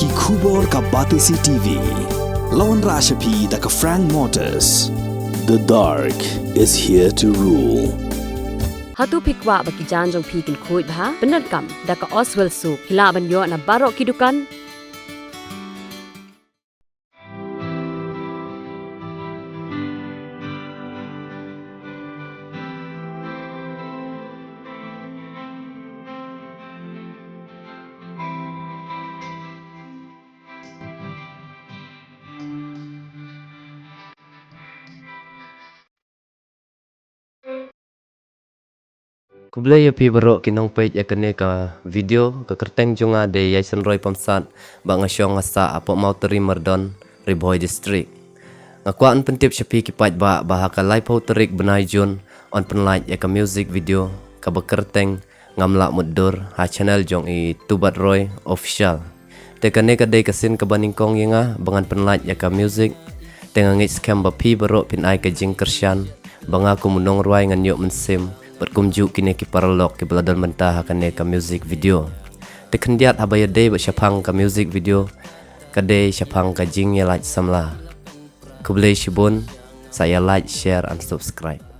ki khubor ka batisi TV. Lawan Rashapi da ka Frank Motors. The dark is here to rule. Hatu pikwa bagi janjong pikin kuit bah benar kam da ka Oswell Suk hila banyo na barok kidukan. Kublai ya pi barok kinong page ya kene ka video ka kerteng junga de yaisen roy pamsat ba ngasyong asa apo mau teri merdon riboy district ngakuan pentip syapi kipat ba bahaka live terik benai jun on penlight ya ka music video ka bekerteng ngamla mudur ha channel jong i Tobatroy official te kene ka de kasin ka baningkong yenga bangan penlight ya ka music tengangit scam ba pi barok pin ai ka jing kersyan banga kumunong ruai nganyok mensim berkumjuk kini ki paralog ki beladon mentah kane ka music video tekendiat habaya day ba syapang ka music video kade syapang ka jing ya like samla kublai shibun saya like share and subscribe.